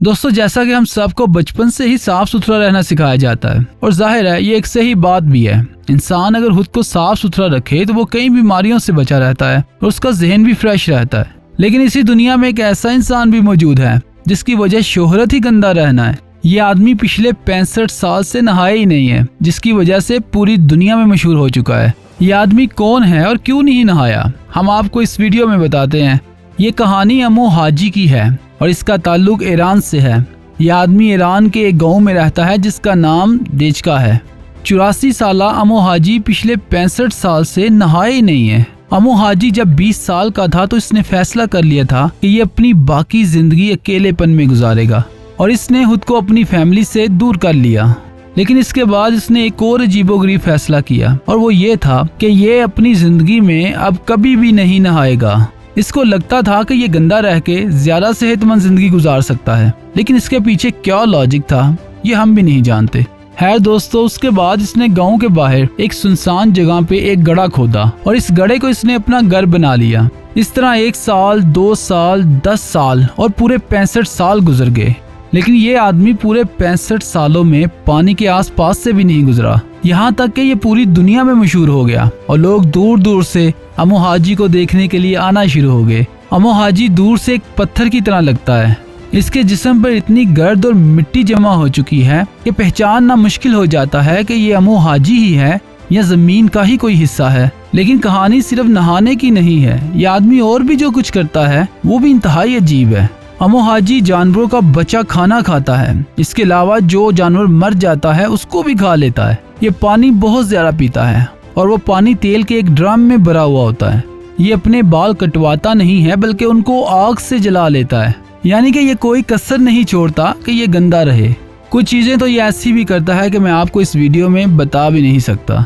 दोस्तों, जैसा कि हम सबको बचपन से ही साफ सुथरा रहना सिखाया जाता है और जाहिर है ये एक सही बात भी है। इंसान अगर खुद को साफ सुथरा रखे तो वो कई बीमारियों से बचा रहता है और उसका जहन भी फ्रेश रहता है। लेकिन इसी दुनिया में एक ऐसा इंसान भी मौजूद है जिसकी वजह शोहरत ही गंदा रहना है। ये आदमी पिछले 65 साल से नहाया ही नहीं है, जिसकी वजह से पूरी दुनिया में मशहूर हो चुका है। ये आदमी कौन है और क्यों नहीं नहाया, हम आपको इस वीडियो में बताते हैं। ये कहानी अमो हाजी की है और इसका ताल्लुक ईरान से है। यह आदमी ईरान के एक गांव में रहता है जिसका नाम देचका है। 84 साला अमो हाजी पिछले 65 साल से नहाया ही नहीं है। अमो हाजी जब 20 साल का था तो इसने फैसला कर लिया था कि ये अपनी बाकी जिंदगी अकेलेपन में गुजारेगा और इसने खुद को अपनी फैमिली से दूर कर लिया। लेकिन इसके बाद इसने एक और अजीबोगरीब फैसला किया और वो ये था कि ये अपनी जिंदगी में अब कभी भी नहीं नहाएगा। इसको लगता था कि ये गंदा रह के ज्यादा सेहतमंद जिंदगी गुजार सकता है, लेकिन इसके पीछे क्या लॉजिक था ये हम भी नहीं जानते। है दोस्तों, उसके बाद इसने गांव के बाहर एक सुनसान जगह पे एक गड्ढा खोदा और इस गड्ढे को इसने अपना घर बना लिया। इस तरह 1 साल, 2 साल, 10 साल और पूरे 65 साल गुजर गए। लेकिन ये आदमी पूरे 65 सालों में पानी के आसपास से भी नहीं गुजरा। यहाँ तक कि ये पूरी दुनिया में मशहूर हो गया और लोग दूर दूर से अमो हाजी को देखने के लिए आना शुरू हो गए। अमो हाजी दूर से एक पत्थर की तरह लगता है। इसके जिस्म पर इतनी गर्द और मिट्टी जमा हो चुकी है कि पहचानना मुश्किल हो जाता है कि ये अमो हाजी ही है या जमीन का ही कोई हिस्सा है। लेकिन कहानी सिर्फ नहाने की नहीं है, ये आदमी और भी जो कुछ करता है वो भी इंतहाई अजीब है। अमो हाजी जानवरों का बचा खाना खाता है। इसके अलावा जो जानवर मर जाता है उसको भी खा लेता है। ये पानी बहुत ज्यादा पीता है और वो पानी तेल के एक ड्रम में भरा हुआ होता है। ये अपने बाल कटवाता नहीं है बल्कि उनको आग से जला लेता है, यानी कि ये कोई कसर नहीं छोड़ता कि ये गंदा रहे। कुछ चीजें तो ये ऐसी भी करता है कि मैं आपको इस वीडियो में बता भी नहीं सकता।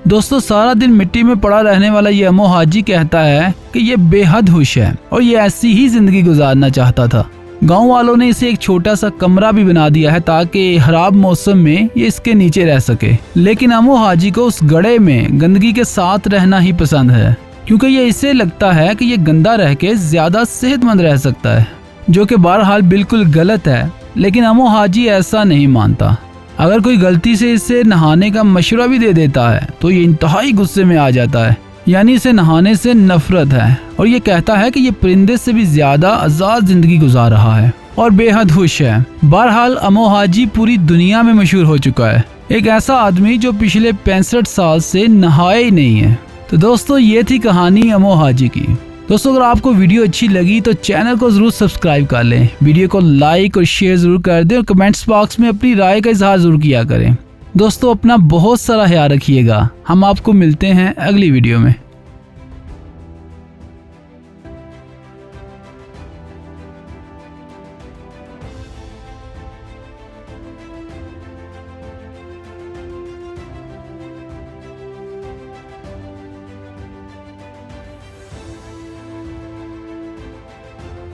दोस्तों, सारा दिन मिट्टी में पड़ा रहने वाला ये अमो हाजी कहता है कि ये बेहद खुश है और ये ऐसी ही जिंदगी गुजारना चाहता था। गांव वालों ने इसे एक छोटा सा कमरा भी बना दिया है ताकि खराब मौसम में ये इसके नीचे रह सके। लेकिन अमो हाजी को उस गड्ढे में गंदगी के साथ रहना ही पसंद है, क्योंकि ये इसे लगता है कि ये गंदा रह के ज्यादा सेहतमंद रह सकता है, जो कि बहरहाल बिल्कुल गलत है। लेकिन अमो हाजी ऐसा नहीं मानता। अगर कोई गलती से इसे नहाने का मशवरा भी दे देता है तो ये इंतहाई गुस्से में आ जाता है, यानी इसे नहाने से नफरत है और ये कहता है कि ये परिंदे से भी ज्यादा आजाद जिंदगी गुजार रहा है और बेहद खुश है। बहरहाल अमो हाजी पूरी दुनिया में मशहूर हो चुका है, एक ऐसा आदमी जो पिछले 65 साल से नहाया ही नहीं है। तो दोस्तों, ये थी कहानी अमो हाजी की। दोस्तों, अगर आपको वीडियो अच्छी लगी तो चैनल को जरूर सब्सक्राइब कर लें, वीडियो को लाइक और शेयर जरूर कर दें और कमेंट्स बॉक्स में अपनी राय का इजहार जरूर किया करें। दोस्तों, अपना बहुत सारा ख्याल रखिएगा। हम आपको मिलते हैं अगली वीडियो में।